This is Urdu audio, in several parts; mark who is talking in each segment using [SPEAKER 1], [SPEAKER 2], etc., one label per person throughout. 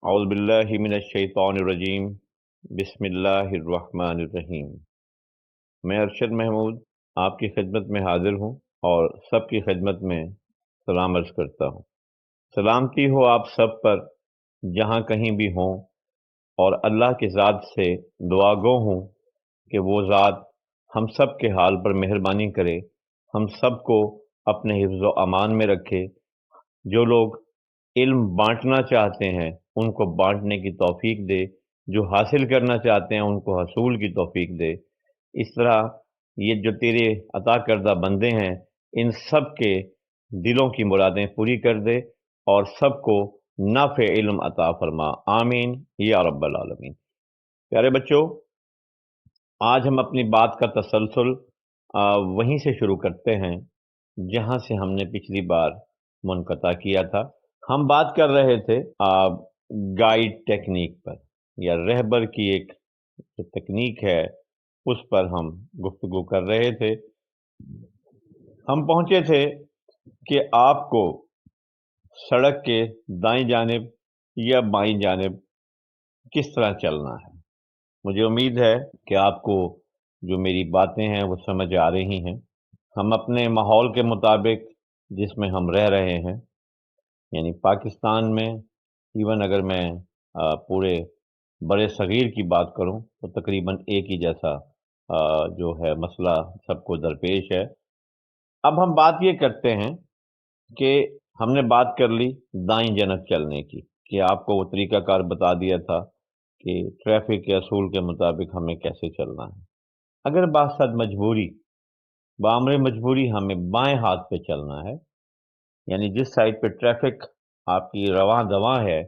[SPEAKER 1] اعوذ باللہ من الشیطان الرجیم بسم اللہ الرحمن الرحیم۔ میں ارشد محمود آپ کی خدمت میں حاضر ہوں اور سب کی خدمت میں سلام عرض کرتا ہوں۔ سلامتی ہو آپ سب پر جہاں کہیں بھی ہوں، اور اللہ کی ذات سے دعا گو ہوں کہ وہ ذات ہم سب کے حال پر مہربانی کرے، ہم سب کو اپنے حفظ و امان میں رکھے۔ جو لوگ علم بانٹنا چاہتے ہیں ان کو بانٹنے کی توفیق دے، جو حاصل کرنا چاہتے ہیں ان کو حصول کی توفیق دے۔ اس طرح یہ جو تیرے عطا کردہ بندے ہیں ان سب کے دلوں کی مرادیں پوری کر دے اور سب کو نافع علم عطا فرما، آمین یا رب العالمین۔ پیارے بچوں، آج ہم اپنی بات کا تسلسل وہیں سے شروع کرتے ہیں جہاں سے ہم نے پچھلی بار منقطع کیا تھا۔ ہم بات کر رہے تھے گائیڈ ٹیکنیک پر، یا رہبر کی ایک جو تکنیک ہے اس پر ہم گفتگو کر رہے تھے۔ ہم پہنچے تھے کہ آپ کو سڑک کے دائیں جانب یا بائیں جانب کس طرح چلنا ہے۔ مجھے امید ہے کہ آپ کو جو میری باتیں ہیں وہ سمجھ آ رہی ہیں۔ ہم اپنے ماحول کے مطابق جس میں ہم رہ رہے ہیں، یعنی پاکستان میں، ایون اگر میں پورے برے صغیر کی بات کروں تو تقریباً ایک ہی جیسا جو ہے مسئلہ سب کو درپیش ہے۔ اب ہم بات یہ کرتے ہیں کہ ہم نے بات کر لی دائیں جانب چلنے کی، کہ آپ کو وہ طریقہ کار بتا دیا تھا کہ ٹریفک کے اصول کے مطابق ہمیں کیسے چلنا ہے۔ اگر باسط مجبوری، بامر مجبوری ہمیں بائیں ہاتھ پہ چلنا ہے، یعنی جس سائڈ پہ ٹریفک آپ کی رواں دواں ہے،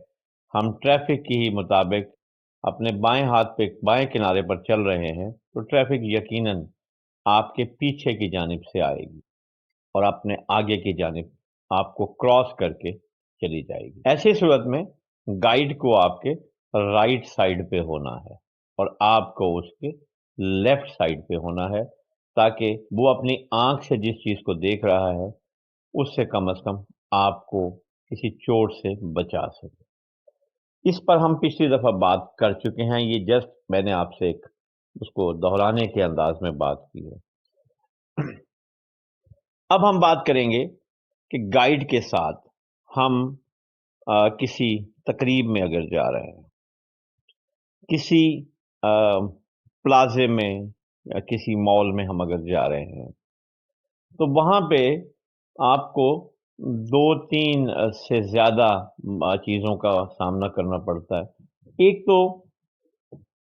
[SPEAKER 1] ہم ٹریفک کی ہی مطابق اپنے بائیں ہاتھ پہ بائیں کنارے پر چل رہے ہیں، تو ٹریفک یقیناً آپ کے پیچھے کی جانب سے آئے گی اور اپنے آگے کی جانب آپ کو کراس کر کے چلی جائے گی۔ ایسی صورت میں گائیڈ کو آپ کے رائٹ سائڈ پہ ہونا ہے اور آپ کو اس کے لیفٹ سائڈ پہ ہونا ہے، تاکہ وہ اپنی آنکھ سے جس چیز کو دیکھ رہا ہے اس سے کم از کم آپ کو کسی چوٹ سے بچا سکے۔ اس پر ہم پچھلی دفعہ بات کر چکے ہیں، یہ جسٹ میں نے آپ سے ایک اس کو دہرانے کے انداز میں بات کی ہے۔ اب ہم بات کریں گے کہ گائیڈ کے ساتھ ہم کسی تقریب میں اگر جا رہے ہیں، کسی پلازے میں یا کسی مال میں ہم اگر جا رہے ہیں، تو وہاں پہ آپ کو دو تین سے زیادہ چیزوں کا سامنا کرنا پڑتا ہے۔ ایک تو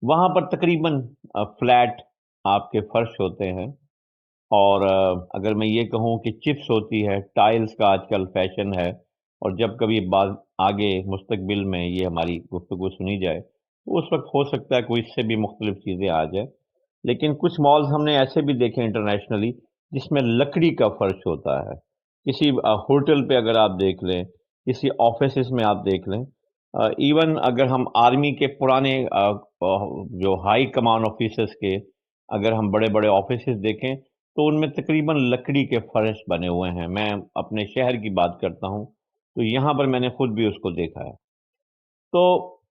[SPEAKER 1] وہاں پر تقریباً فلیٹ آپ کے فرش ہوتے ہیں، اور اگر میں یہ کہوں کہ چپس ہوتی ہے، ٹائلز کا آج کل فیشن ہے، اور جب کبھی بعض آگے مستقبل میں یہ ہماری گفتگو سنی جائے تو اس وقت ہو سکتا ہے کوئی اس سے بھی مختلف چیزیں آ جائیں، لیکن کچھ مالز ہم نے ایسے بھی دیکھے انٹرنیشنلی جس میں لکڑی کا فرش ہوتا ہے۔ کسی ہوٹل پہ اگر آپ دیکھ لیں، کسی آفیسز میں آپ دیکھ لیں، ایون اگر ہم آرمی کے پرانے جو ہائی کمان آفیسرز کے اگر ہم بڑے بڑے آفیسز دیکھیں تو ان میں تقریباً لکڑی کے فرش بنے ہوئے ہیں۔ میں اپنے شہر کی بات کرتا ہوں تو یہاں پر میں نے خود بھی اس کو دیکھا ہے۔ تو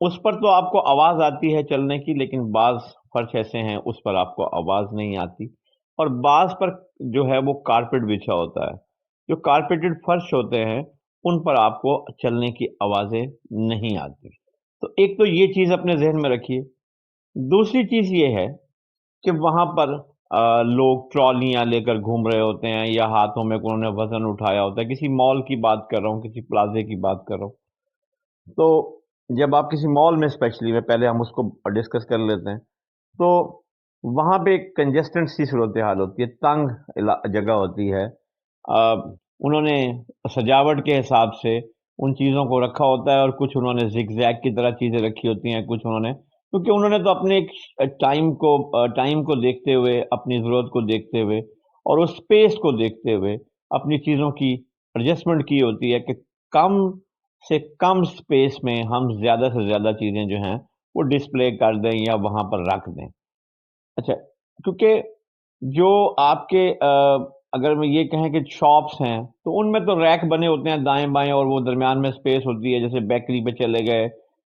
[SPEAKER 1] اس پر تو آپ کو آواز آتی ہے چلنے کی، لیکن بعض فرش ایسے ہیں اس پر آپ کو آواز نہیں آتی، اور بعض پر جو ہے وہ کارپیٹ بچھا ہوتا ہے۔ جو کارپیٹڈ فرش ہوتے ہیں ان پر آپ کو چلنے کی آوازیں نہیں آتی۔ تو ایک تو یہ چیز اپنے ذہن میں رکھیے۔ دوسری چیز یہ ہے کہ وہاں پر لوگ ٹرالیاں لے کر گھوم رہے ہوتے ہیں، یا ہاتھوں میں انہوں نے وزن اٹھایا ہوتا ہے۔ کسی مال کی بات کر رہا ہوں، کسی پلازے کی بات کر رہا ہوں، تو جب آپ کسی مال میں اسپیشلی میں پہلے ہم اس کو ڈسکس کر لیتے ہیں، تو وہاں پہ ایک کنجسٹنٹ سی صورتحال ہوتی ہے، تنگ جگہ ہوتی ہے۔ انہوں نے سجاوٹ کے حساب سے ان چیزوں کو رکھا ہوتا ہے، اور کچھ انہوں نے زگ زیگ کی طرح چیزیں رکھی ہوتی ہیں، کچھ انہوں نے، کیونکہ انہوں نے تو اپنے ایک ٹائم کو دیکھتے ہوئے، اپنی ضرورت کو دیکھتے ہوئے اور اس اسپیس کو دیکھتے ہوئے اپنی چیزوں کی ایڈجسٹمنٹ کی ہوتی ہے کہ کم سے کم اسپیس میں ہم زیادہ سے زیادہ چیزیں جو ہیں وہ ڈسپلے کر دیں یا وہاں پر رکھ دیں۔ اچھا، کیونکہ جو آپ کے اگر میں یہ کہیں کہ شاپس ہیں تو ان میں تو ریک بنے ہوتے ہیں دائیں بائیں، اور وہ درمیان میں اسپیس ہوتی ہے، جیسے بیکری پہ چلے گئے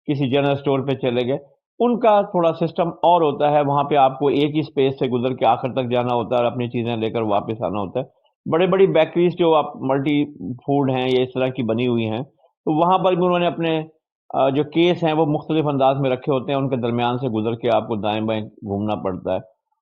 [SPEAKER 1] کسی جنرل اسٹور پہ چلے گئے، ان کا تھوڑا سسٹم اور ہوتا ہے، وہاں پہ آپ کو ایک ہی اسپیس سے گزر کے آخر تک جانا ہوتا ہے اور اپنی چیزیں لے کر واپس آنا ہوتا ہے۔ بڑے بڑی بیکریز جو آپ ملٹی فوڈ ہیں یا اس طرح کی بنی ہوئی ہیں، تو وہاں پر بھی انہوں نے اپنے جو کیس ہیں وہ مختلف انداز میں رکھے ہوتے ہیں، ان کے درمیان سے گزر کے آپ کو دائیں بائیں گھومنا پڑتا ہے۔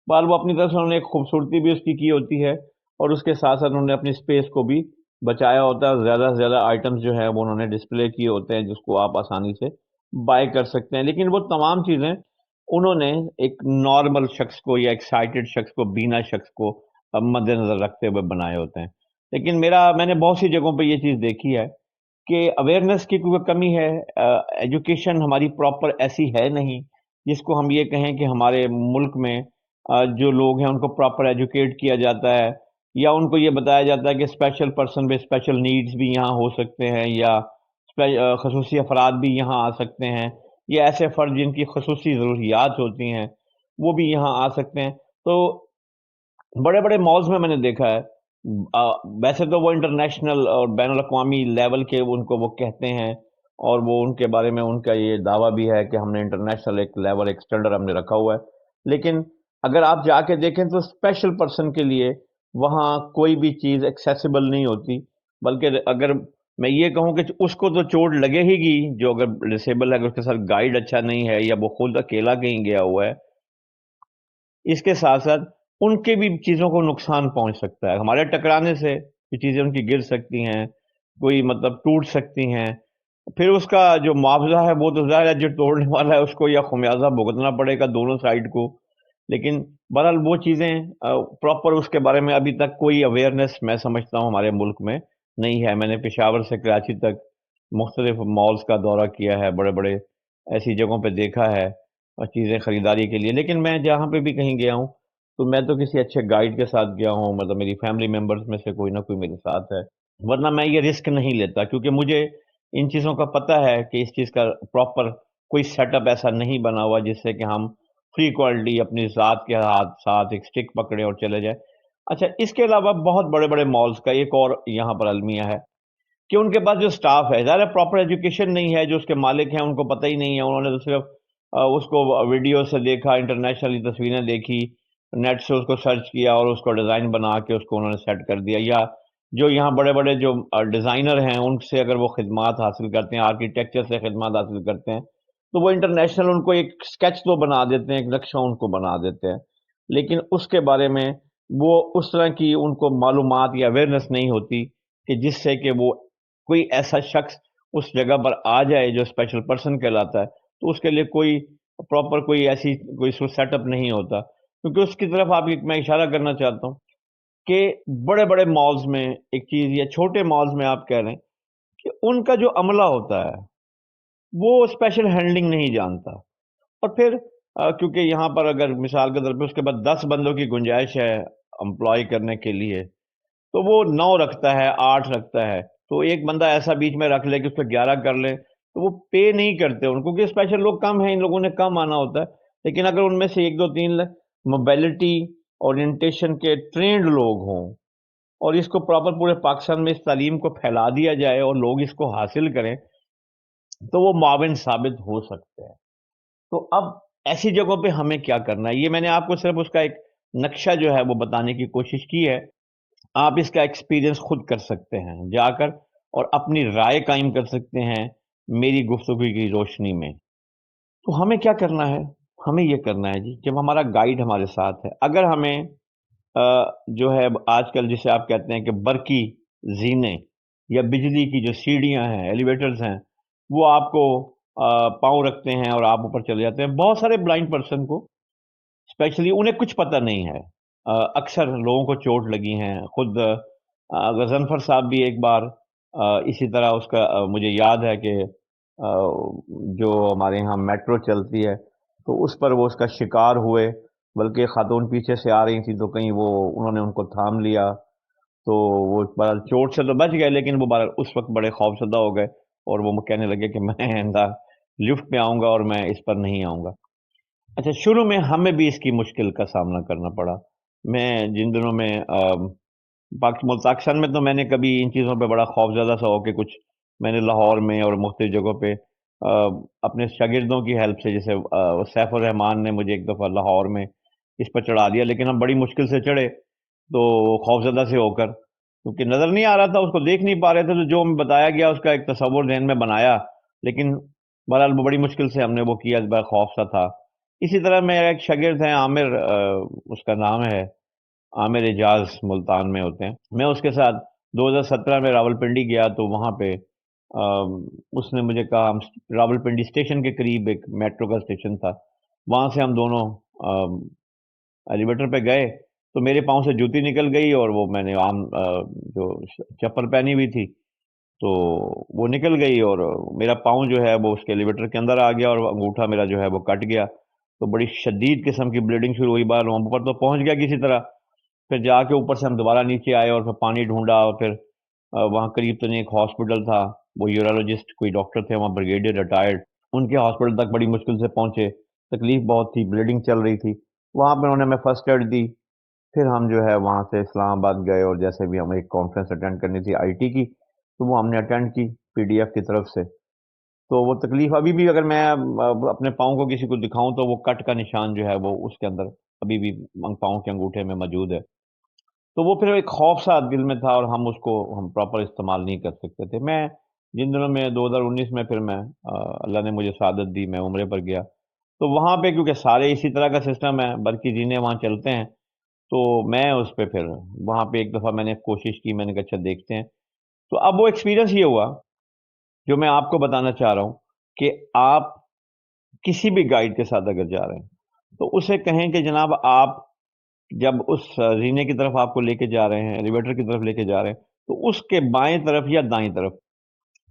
[SPEAKER 1] بہرحال وہ اپنی طرف سے انہوں نے ایک خوبصورتی بھی اس کی ہوتی ہے، اور اس کے ساتھ ساتھ انہوں نے اپنی اسپیس کو بھی بچایا ہوتا ہے، زیادہ سے زیادہ آئٹمز جو ہیں وہ انہوں نے ڈسپلے کیے ہوتے ہیں جس کو آپ آسانی سے بائی کر سکتے ہیں۔ لیکن وہ تمام چیزیں انہوں نے ایک نارمل شخص کو یا ایکسائٹڈ شخص کو، بینا شخص کو مد نظر رکھتے ہوئے بنائے ہوتے ہیں۔ لیکن میں نے بہت سی جگہوں پہ یہ چیز دیکھی ہے کہ اویئرنیس کی کوئی کمی ہے، ایجوکیشن ہماری پراپر ایسی ہے نہیں جس کو ہم یہ کہیں کہ ہمارے ملک میں جو لوگ ہیں ان کو پراپر ایجوکیٹ کیا جاتا ہے، یا ان کو یہ بتایا جاتا ہے کہ اسپیشل پرسن بھی، اسپیشل نیڈز بھی یہاں ہو سکتے ہیں، یا خصوصی افراد بھی یہاں آ سکتے ہیں، یا ایسے فرد جن کی خصوصی ضروریات ہوتی ہیں وہ بھی یہاں آ سکتے ہیں۔ تو بڑے بڑے مالز میں نے دیکھا ہے، ویسے تو وہ انٹرنیشنل اور بین الاقوامی لیول کے ان کو وہ کہتے ہیں، اور وہ ان کے بارے میں ان کا یہ دعویٰ بھی ہے کہ ہم نے انٹرنیشنل ایک لیول، ایک اسٹینڈرڈ ہم نے رکھا ہوا ہے۔ لیکن اگر آپ جا کے دیکھیں تو اسپیشل پرسن کے لیے وہاں کوئی بھی چیز ایکسیسیبل نہیں ہوتی، بلکہ اگر میں یہ کہوں کہ اس کو تو چوٹ لگے ہی گی جو اگر ڈسیبل ہے، اگر اس کے ساتھ گائیڈ اچھا نہیں ہے یا وہ خود اکیلا کہیں گیا ہوا ہے، اس کے ساتھ ساتھ ان کے بھی چیزوں کو نقصان پہنچ سکتا ہے۔ ہمارے ٹکرانے سے یہ چیزیں ان کی گر سکتی ہیں، کوئی مطلب ٹوٹ سکتی ہیں، پھر اس کا جو معاوضہ ہے وہ تو ظاہر ہے جو توڑنے والا ہے اس کو یا خمیازہ بھگتنا پڑے گا دونوں سائڈ کو۔ لیکن بہرحال وہ چیزیں پراپر اس کے بارے میں ابھی تک کوئی اویئرنیس میں سمجھتا ہوں ہمارے ملک میں نہیں ہے۔ میں نے پشاور سے کراچی تک مختلف مالز کا دورہ کیا ہے، بڑے بڑے ایسی جگہوں پہ دیکھا ہے اور چیزیں خریداری کے لیے، لیکن میں جہاں پہ بھی کہیں گیا ہوں تو میں تو کسی اچھے گائیڈ کے ساتھ گیا ہوں، مطلب میری فیملی ممبرز میں سے کوئی نہ کوئی میرے ساتھ ہے، ورنہ میں یہ رسک نہیں لیتا، کیونکہ مجھے ان چیزوں کا پتہ ہے کہ اس چیز کا پراپر کوئی سیٹ اپ ایسا نہیں بنا ہوا جس سے کہ ہم فری کوالٹی اپنی ذات کے ساتھ ایک سٹک پکڑے اور چلے جائیں۔ اچھا، اس کے علاوہ بہت بڑے بڑے مالز کا ایک اور یہاں پر المیہ ہے کہ ان کے پاس جو سٹاف ہے، ظاہر پراپر ایجوکیشن نہیں ہے، جو اس کے مالک ہیں ان کو پتہ ہی نہیں ہے، انہوں نے تو صرف اس کو ویڈیو سے دیکھا، انٹرنیشنلی تصویریں دیکھی، نیٹ سے اس کو سرچ کیا اور اس کو ڈیزائن بنا کے اس کو انہوں نے سیٹ کر دیا، یا جو یہاں بڑے بڑے جو ڈیزائنر ہیں ان سے اگر وہ خدمات حاصل کرتے ہیں، آرکیٹیکچر سے خدمات حاصل کرتے ہیں، تو وہ انٹرنیشنل ان کو ایک سکیچ تو بنا دیتے ہیں، ایک نقشہ ان کو بنا دیتے ہیں، لیکن اس کے بارے میں وہ اس طرح کی ان کو معلومات یا اویئرنیس نہیں ہوتی کہ جس سے کہ وہ کوئی ایسا شخص اس جگہ پر آ جائے جو اسپیشل پرسن کہلاتا ہے، تو اس کے لیے کوئی پراپر کوئی ایسی کوئی سیٹ اپ نہیں ہوتا۔ کیونکہ اس کی طرف آپ میں اشارہ کرنا چاہتا ہوں کہ بڑے بڑے مالز میں ایک چیز، یا چھوٹے مالز میں آپ کہہ رہے ہیں کہ ان کا جو عملہ ہوتا ہے وہ اسپیشل ہینڈلنگ نہیں جانتا، اور پھر کیونکہ یہاں پر اگر مثال کے طور پہ اس کے بعد 10 بندوں کی گنجائش ہے امپلائی کرنے کے لیے، تو وہ 9 رکھتا ہے، 8 رکھتا ہے، تو ایک بندہ ایسا بیچ میں رکھ لے کہ اس پہ 11 کر لے، تو وہ پے نہیں کرتے ان کو، کیونکہ اسپیشل لوگ کم ہیں، ان لوگوں نے کم آنا ہوتا ہے۔ لیکن اگر ان میں سے 1 2 3 موبیلٹی اورینٹیشن کے ٹرینڈ لوگ ہوں اور اس کو پراپر پورے پاکستان میں اس تعلیم کو پھیلا دیا جائے اور لوگ اس کو حاصل کریں، تو وہ معاون ثابت ہو سکتے ہیں۔ تو اب ایسی جگہوں پہ ہمیں کیا کرنا ہے، یہ میں نے آپ کو صرف اس کا ایک نقشہ جو ہے وہ بتانے کی کوشش کی ہے۔ آپ اس کا ایکسپیرینس خود کر سکتے ہیں جا کر، اور اپنی رائے قائم کر سکتے ہیں میری گفتگو کی روشنی میں۔ تو ہمیں کیا کرنا ہے؟ ہمیں یہ کرنا ہے جی، جب ہمارا گائیڈ ہمارے ساتھ ہے، اگر ہمیں جو ہے آج کل جسے آپ کہتے ہیں کہ برقی زینے یا بجلی کی جو سیڑھیاں ہیں، ایلیویٹرز ہیں، وہ آپ کو پاؤں رکھتے ہیں اور آپ اوپر چلے جاتے ہیں، بہت سارے بلائنڈ پرسن کو اسپیشلی انہیں کچھ پتہ نہیں ہے، اکثر لوگوں کو چوٹ لگی ہیں، خود غضنفر صاحب بھی ایک بار اسی طرح اس کا مجھے یاد ہے کہ جو ہمارے یہاں میٹرو چلتی ہے تو اس پر وہ اس کا شکار ہوئے، بلکہ خاتون پیچھے سے آ رہی تھی تو کہیں وہ انہوں نے ان کو تھام لیا، تو وہ بہرحال چوٹ سے تو بچ گئے، لیکن وہ بہرحال اس وقت بڑے خوفزدہ ہو گئے، اور وہ کہنے لگے کہ میں لفٹ پہ آؤں گا اور میں اس پر نہیں آؤں گا۔ اچھا، شروع میں ہمیں بھی اس کی مشکل کا سامنا کرنا پڑا۔ میں جن دنوں میں پاکستان میں تو میں نے کبھی ان چیزوں پہ بڑا خوف زدہ سا ہو کے کچھ، میں نے لاہور میں اور مختلف جگہوں پہ اپنے شاگردوں کی ہیلپ سے، جیسے سیف الرحمان نے مجھے ایک دفعہ لاہور میں اس پر چڑھا دیا، لیکن ہم بڑی مشکل سے چڑھے، تو خوفزدہ سے ہو کر، کیونکہ نظر نہیں آ رہا تھا، اس کو دیکھ نہیں پا رہے تھے، تو جو ہمیں بتایا گیا اس کا ایک تصور ذہن میں بنایا، لیکن بہرحال وہ بڑی مشکل سے ہم نے وہ کیا، بڑا خوف سا تھا۔ اسی طرح میرا ایک شاگرد ہے عامر، اس کا نام ہے عامر اعجاز، ملتان میں ہوتے ہیں، میں اس کے ساتھ 2017 میں راول پنڈی گیا، تو وہاں پہ اس نے مجھے کہا، ہم راول پنڈی اسٹیشن کے قریب ایک میٹرو کا اسٹیشن تھا، وہاں سے ہم دونوں ایلیویٹر پہ گئے، تو میرے پاؤں سے جوتی نکل گئی، اور وہ میں نے عام جو چپل پہنی ہوئی تھی، تو وہ نکل گئی، اور میرا پاؤں جو ہے وہ اس کے ایلیویٹر کے اندر آ گیا، اور انگوٹھا میرا جو ہے وہ کٹ گیا، تو بڑی شدید قسم کی بلیڈنگ شروع ہوئی، بار وہاں پر تو پہنچ گیا کسی طرح، پھر جا کے اوپر سے ہم دوبارہ نیچے آئے، اور پھر پانی ڈھونڈا، اور پھر وہاں قریب تو ایک ہاسپٹل تھا، وہ یورولوجسٹ کوئی ڈاکٹر تھے وہاں، بریگیڈیئر ریٹائرڈ، ان کے ہاسپٹل تک بڑی مشکل سے پہنچے، تکلیف بہت تھی، بلیڈنگ چل رہی تھی، وہاں پہ انہوں نے ہمیں فرسٹ ایڈ دی، پھر ہم جو ہے وہاں سے اسلام آباد گئے، اور جیسے بھی ہمیں ایک کانفرنس اٹینڈ کرنی تھی آئی ٹی کی، تو وہ ہم نے اٹینڈ کی پی ڈی ایف کی طرف سے، تو وہ تکلیف ابھی بھی، اگر میں اپنے پاؤں کو کسی کو دکھاؤں تو وہ کٹ کا نشان جو ہے وہ اس کے اندر ابھی بھی پاؤں کے انگوٹھے میں موجود ہے، تو وہ پھر ایک خوف سا دل میں تھا، اور ہم اس کو ہم پراپر استعمال نہیں کر سکتے تھے۔ میں جن دنوں میں 2019 میں پھر میں اللہ نے مجھے سعادت دی، میں عمرے پر گیا، تو وہاں پہ کیونکہ سارے اسی طرح کا سسٹم ہے، برقی زینے وہاں چلتے ہیں، تو میں اس پہ پھر وہاں پہ ایک دفعہ میں نے کوشش کی، میں نے کہا اچھا دیکھتے ہیں، تو اب وہ ایکسپیرینس یہ ہوا جو میں آپ کو بتانا چاہ رہا ہوں، کہ آپ کسی بھی گائیڈ کے ساتھ اگر جا رہے ہیں تو اسے کہیں کہ جناب آپ جب اس زینے کی طرف آپ کو لے کے جا رہے ہیں، ایلیویٹر کی طرف لے کے جا رہے ہیں، تو اس کے بائیں طرف یا دائیں طرف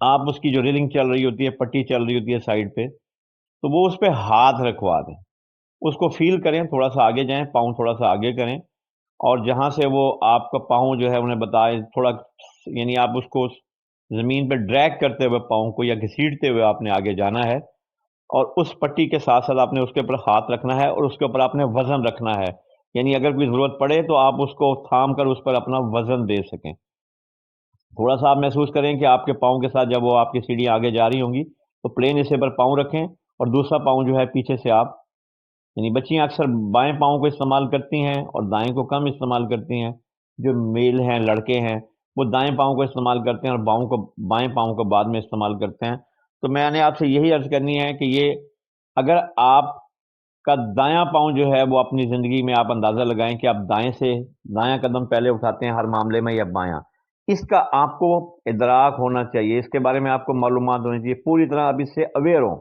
[SPEAKER 1] آپ اس کی جو ریلنگ چل رہی ہوتی ہے، پٹی چل رہی ہوتی ہے سائڈ پہ، تو وہ اس پہ ہاتھ رکھوا دیں، اس کو فیل کریں، تھوڑا سا آگے جائیں، پاؤں تھوڑا سا آگے کریں، اور جہاں سے وہ آپ کا پاؤں جو ہے انہیں بتائے تھوڑا، یعنی آپ اس کو زمین پہ ڈریگ کرتے ہوئے پاؤں کو یا گھسیٹتے ہوئے آپ نے آگے جانا ہے، اور اس پٹی کے ساتھ ساتھ آپ نے اس کے اوپر ہاتھ رکھنا ہے، اور اس کے اوپر آپ نے وزن رکھنا ہے، یعنی اگر کوئی ضرورت پڑے تو آپ اس کو تھام کر اس پر اپنا وزن دے سکیں۔ تھوڑا سا آپ محسوس کریں کہ آپ کے پاؤں کے ساتھ جب وہ آپ کی سیڑھیاں آگے جا رہی ہوں گی تو پلین حصے پر پاؤں رکھیں، اور دوسرا پاؤں جو ہے پیچھے سے آپ، یعنی بچیاں اکثر بائیں پاؤں کو استعمال کرتی ہیں اور دائیں کو کم استعمال کرتی ہیں، جو میل ہیں، لڑکے ہیں، وہ دائیں پاؤں کو استعمال کرتے ہیں اور بائیں پاؤں کو بعد میں استعمال کرتے ہیں۔ تو میں نے آپ سے یہی عرض کرنی ہے کہ یہ اگر آپ کا دایاں پاؤں جو ہے وہ اپنی زندگی میں آپ اندازہ لگائیں کہ آپ دایاں قدم پہلے اٹھاتے ہیں ہر معاملے میں یا بایاں، اس کا آپ کو ادراک ہونا چاہیے، اس کے بارے میں آپ کو معلومات ہونی چاہیے، پوری طرح آپ اس سے اویئر ہوں۔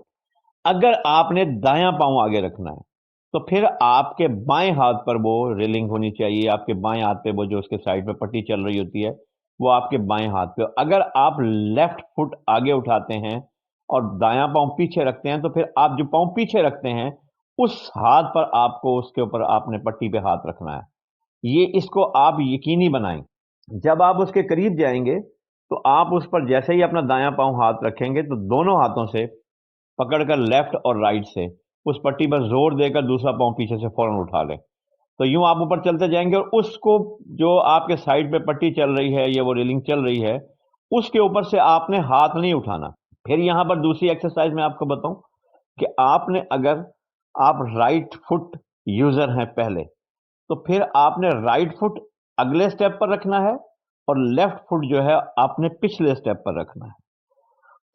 [SPEAKER 1] اگر آپ نے دایاں پاؤں آگے رکھنا ہے تو پھر آپ کے بائیں ہاتھ پر وہ ریلنگ ہونی چاہیے، آپ کے بائیں ہاتھ پہ وہ جو اس کے سائڈ پہ پٹی چل رہی ہوتی ہے وہ آپ کے بائیں ہاتھ پہ، اگر آپ لیفٹ فٹ آگے اٹھاتے ہیں اور دایاں پاؤں پیچھے رکھتے ہیں تو پھر آپ جو پاؤں پیچھے رکھتے ہیں اس ہاتھ پر آپ کو اس کے اوپر آپ نے پٹی پہ ہاتھ رکھنا ہے، یہ اس کو آپ یقینی بنائیں۔ جب آپ اس کے قریب جائیں گے تو آپ اس پر جیسے ہی اپنا دایاں پاؤں ہاتھ رکھیں گے تو دونوں ہاتھوں سے پکڑ کر لیفٹ اور رائٹ سے اس پٹی پر زور دے کر دوسرا پاؤں پیچھے سے فوراً اٹھا لیں، تو یوں آپ اوپر چلتے جائیں گے، اور اس کو جو آپ کے سائڈ پہ پٹی چل رہی ہے یا وہ ریلنگ چل رہی ہے اس کے اوپر سے آپ نے ہاتھ نہیں اٹھانا۔ پھر یہاں پر دوسری ایکسرسائز میں آپ کو بتاؤں کہ آپ نے اگر آپ رائٹ فٹ یوزر ہیں پہلے، تو پھر آپ نے رائٹ فٹ اگلے سٹیپ پر رکھنا ہے اور لیفٹ فٹ جو ہے آپ نے پچھلے سٹیپ پر رکھنا ہے،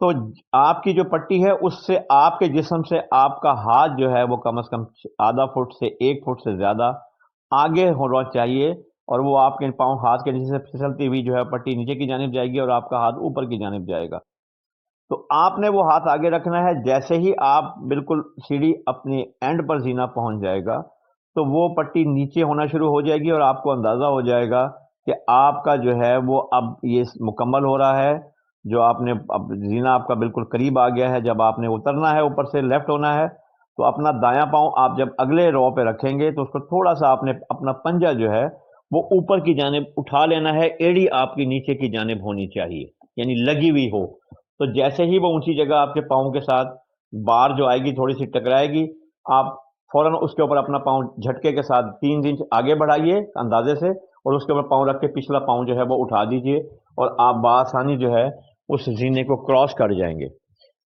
[SPEAKER 1] تو آپ کی جو پٹی ہے اس سے آپ کے جسم سے آپ کا ہاتھ جو ہے وہ کم از کم آدھا فٹ سے 1 فٹ سے زیادہ آگے ہونا چاہیے، اور وہ آپ کے پاؤں ہاتھ کے نیچے سے پھسلتی ہوئی جو ہے پٹی نیچے کی جانب جائے گی اور آپ کا ہاتھ اوپر کی جانب جائے گا، تو آپ نے وہ ہاتھ آگے رکھنا ہے۔ جیسے ہی آپ بالکل سیڑھی اپنی اینڈ پر زینہ پہنچ جائے گا تو وہ پٹی نیچے ہونا شروع ہو جائے گی، اور آپ کو اندازہ ہو جائے گا کہ آپ کا جو ہے وہ اب یہ مکمل ہو رہا ہے، جو آپ نے اب زینہ آپ کا بالکل قریب آ گیا ہے۔ جب آپ نے اترنا ہے اوپر سے لیفٹ ہونا ہے تو اپنا دایاں پاؤں آپ جب اگلے رو پہ رکھیں گے تو اس کو تھوڑا سا آپ نے اپنا پنجہ جو ہے وہ اوپر کی جانب اٹھا لینا ہے، ایڑی آپ کی نیچے کی جانب ہونی چاہیے، یعنی لگی ہوئی ہو، تو جیسے ہی وہ اونچی جگہ آپ کے پاؤں کے ساتھ بار جو آئے گی تھوڑی سی ٹکرائے گی، آپ فوراً اس کے اوپر اپنا پاؤں جھٹکے کے ساتھ 3 انچ آگے بڑھائیے اندازے سے، اور اس کے اوپر پاؤں رکھ کے پچھلا پاؤں جو ہے وہ اٹھا دیجئے، اور آپ بآسانی جو ہے اس زینے کو کراس کر جائیں گے۔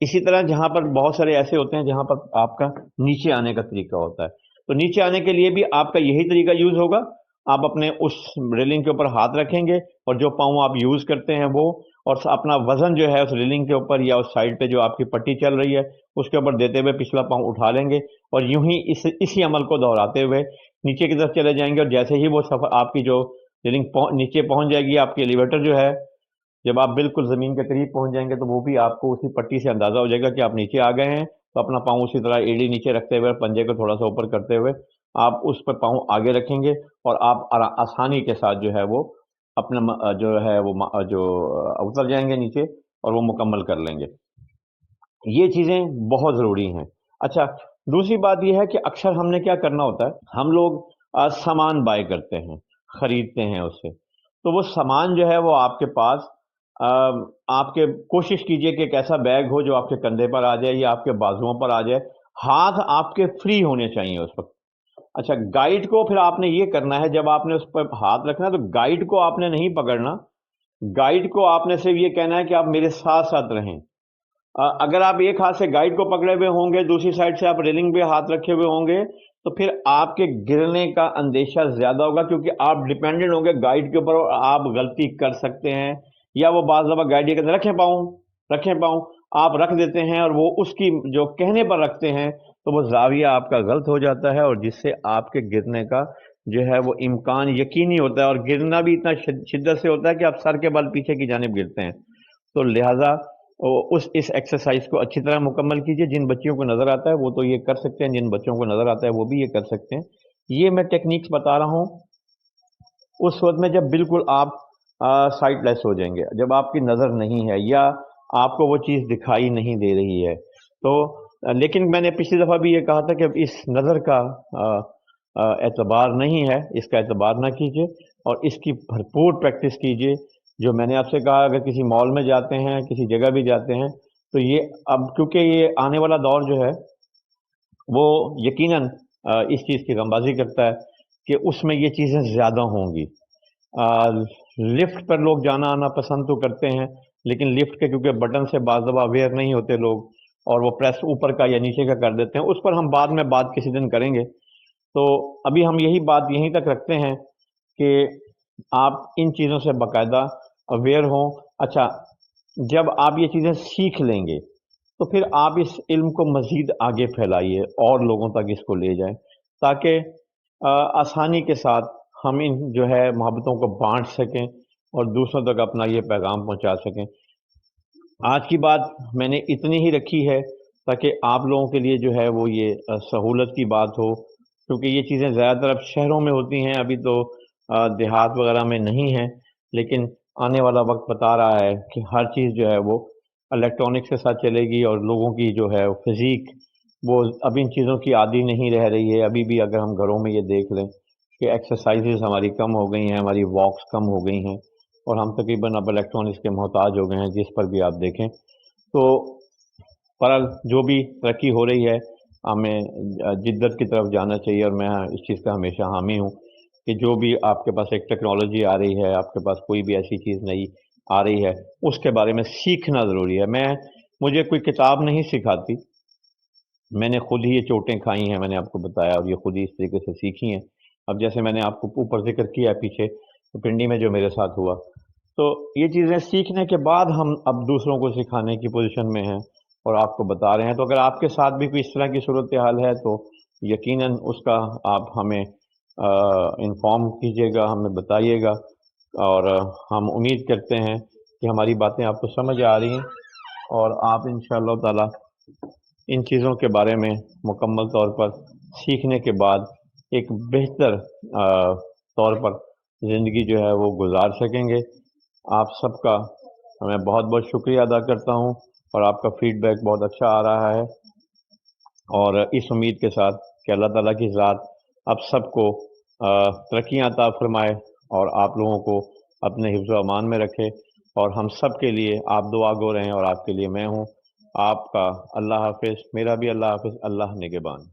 [SPEAKER 1] اسی طرح جہاں پر بہت سارے ایسے ہوتے ہیں جہاں پر آپ کا نیچے آنے کا طریقہ ہوتا ہے، تو نیچے آنے کے لیے بھی آپ کا یہی طریقہ یوز ہوگا. آپ اپنے اس ریلنگ کے اوپر ہاتھ رکھیں گے اور جو پاؤں آپ یوز کرتے ہیں وہ، اور اپنا وزن جو ہے اس ریلنگ کے اوپر یا اس سائڈ پہ جو آپ کی پٹی چل رہی ہے اس کے اوپر دیتے ہوئے پچھلا پاؤں اٹھا لیں گے، اور یوں ہی اسی عمل کو دہراتے ہوئے نیچے کی طرف چلے جائیں گے. اور جیسے ہی وہ سفر آپ کی جو ریلنگ نیچے پہنچ جائے گی، آپ کی ایلیویٹر جو ہے جب آپ بالکل زمین کے قریب پہنچ جائیں گے تو وہ بھی آپ کو اسی پٹی سے اندازہ ہو جائے گا کہ آپ نیچے آ گئے ہیں. تو اپنا پاؤں اسی طرح ایڑی نیچے رکھتے ہوئے پنجے کو تھوڑا سا اوپر کرتے ہوئے آپ اس پر پاؤں آگے رکھیں گے، اور آپ آسانی کے ساتھ جو ہے وہ اپنا جو ہے وہ جو اتر جائیں گے نیچے اور وہ مکمل کر لیں گے. یہ چیزیں بہت ضروری ہیں. اچھا، دوسری بات یہ ہے کہ اکثر ہم نے کیا کرنا ہوتا ہے، ہم لوگ سامان بائی کرتے ہیں، خریدتے ہیں اس سے. تو وہ سامان جو ہے وہ آپ کے پاس آپ کے کوشش کیجئے کہ ایک ایسا بیگ ہو جو آپ کے کندھے پر آ جائے یا آپ کے بازوؤں پر آ جائے، ہاتھ آپ کے فری ہونے چاہیے اس وقت. اچھا، گائیڈ کو پھر آپ نے یہ کرنا ہے، جب آپ نے اس پر ہاتھ رکھنا ہے تو گائیڈ کو آپ نے نہیں پکڑنا، گائیڈ کو آپ نے صرف یہ کہنا ہے کہ آپ میرے ساتھ ساتھ رہیں. اگر آپ ایک ہاتھ سے گائیڈ کو پکڑے ہوئے ہوں گے، دوسری سائڈ سے آپ ریلنگ پہ ہاتھ رکھے ہوئے ہوں گے، تو پھر آپ کے گرنے کا اندیشہ زیادہ ہوگا، کیونکہ آپ ڈیپینڈنٹ ہوں گے گائیڈ کے اوپر اور آپ غلطی کر سکتے ہیں. یا وہ بعض دفعہ گائیڈ یہ کہتے ہیں رکھیں پاؤں، رکھیں پاؤں، آپ رکھ دیتے ہیں اور وہ اس کی جو کہنے پر رکھتے ہیں تو وہ زاویہ آپ کا غلط ہو جاتا ہے، اور جس سے آپ کے گرنے کا جو ہے وہ امکان یقینی ہوتا ہے، اور گرنا بھی اتنا شدت سے ہوتا ہے کہ آپ سر کے بل پیچھے کی جانب گرتے ہیں. تو لہٰذا اس ایکسرسائز کو اچھی طرح مکمل کیجئے. جن بچیوں کو نظر آتا ہے وہ تو یہ کر سکتے ہیں، جن بچوں کو نظر آتا ہے وہ بھی یہ کر سکتے ہیں. یہ میں ٹیکنیکس بتا رہا ہوں اس وقت میں جب بالکل آپ سائٹ لیس ہو جائیں گے، جب آپ کی نظر نہیں ہے یا آپ کو وہ چیز دکھائی نہیں دے رہی ہے. تو لیکن میں نے پچھلی دفعہ بھی یہ کہا تھا کہ اس نظر کا اعتبار نہیں ہے، اس کا اعتبار نہ کیجئے اور اس کی بھرپور پریکٹس کیجئے. جو میں نے آپ سے کہا، اگر کسی مال میں جاتے ہیں، کسی جگہ بھی جاتے ہیں، تو یہ اب کیونکہ یہ آنے والا دور جو ہے وہ یقیناً اس چیز کی غمبازی کرتا ہے کہ اس میں یہ چیزیں زیادہ ہوں گی. لفٹ پر لوگ جانا آنا پسند تو کرتے ہیں، لیکن لفٹ کے کیونکہ بٹن سے بعض دفعہ اویئر نہیں ہوتے لوگ، اور وہ پریس اوپر کا یا نیچے کا کر دیتے ہیں. اس پر ہم بعد میں بات کسی دن کریں گے. تو ابھی ہم یہی بات یہیں تک رکھتے ہیں کہ آپ ان چیزوں سے باقاعدہ اویئر ہوں. اچھا، جب آپ یہ چیزیں سیکھ لیں گے تو پھر آپ اس علم کو مزید آگے پھیلائیے اور لوگوں تک اس کو لے جائیں، تاکہ آسانی کے ساتھ ہم ان جو ہے محبتوں کو بانٹ سکیں اور دوسروں تک اپنا یہ پیغام پہنچا سکیں. آج کی بات میں نے اتنی ہی رکھی ہے تاکہ آپ لوگوں کے لیے جو ہے وہ یہ سہولت کی بات ہو، کیونکہ یہ چیزیں زیادہ تر اب شہروں میں ہوتی ہیں، ابھی تو دیہات وغیرہ میں نہیں ہیں. لیکن آنے والا وقت بتا رہا ہے کہ ہر چیز جو ہے وہ الیکٹرانکس کے ساتھ چلے گی، اور لوگوں کی جو ہے فزیک وہ اب ان چیزوں کی عادی نہیں رہ رہی ہے. ابھی بھی اگر ہم گھروں میں یہ دیکھ لیں کہ ایکسرسائزز ہماری کم ہو گئی ہیں، ہماری واکس کم ہو گئی ہیں، اور ہم تقریباً اب الیکٹرانکس کے محتاج ہو گئے ہیں جس پر بھی آپ دیکھیں. تو بہرحال جو بھی ترقی ہو رہی ہے ہمیں جدت کی طرف جانا چاہیے، اور میں اس چیز کا ہمیشہ حامی ہوں کہ جو بھی آپ کے پاس ایک ٹیکنالوجی آ رہی ہے، آپ کے پاس کوئی بھی ایسی چیز نئی آ رہی ہے، اس کے بارے میں سیکھنا ضروری ہے. مجھے کوئی کتاب نہیں سکھاتی، میں نے خود ہی یہ چوٹیں کھائی ہیں، میں نے آپ کو بتایا، اور یہ خود ہی اس طریقے سے سیکھی ہیں. اب جیسے میں نے آپ کو اوپر ذکر کیا ہے پیچھے پنڈی میں جو میرے ساتھ ہوا، تو یہ چیزیں سیکھنے کے بعد ہم اب دوسروں کو سکھانے کی پوزیشن میں ہیں اور آپ کو بتا رہے ہیں. تو اگر آپ کے ساتھ بھی کوئی اس طرح کی صورتحال ہے تو یقیناً اس کا آپ ہمیں انفارم کیجیے گا، ہمیں بتائیے گا، اور ہم امید کرتے ہیں کہ ہماری باتیں آپ کو سمجھ آ رہی ہیں اور آپ انشاءاللہ تعالی ان چیزوں کے بارے میں مکمل طور پر سیکھنے کے بعد ایک بہتر طور پر زندگی جو ہے وہ گزار سکیں گے. آپ سب کا میں بہت بہت شکریہ ادا کرتا ہوں، اور آپ کا فیڈ بیک بہت اچھا آ رہا ہے، اور اس امید کے ساتھ کہ اللہ تعالیٰ کی ذات آپ سب کو ترقیاں عطا فرمائے اور آپ لوگوں کو اپنے حفظ و امان میں رکھے، اور ہم سب کے لیے آپ دعا گو رہیں اور آپ کے لیے میں ہوں. آپ کا اللہ حافظ، میرا بھی اللہ حافظ. اللہ نگہبان.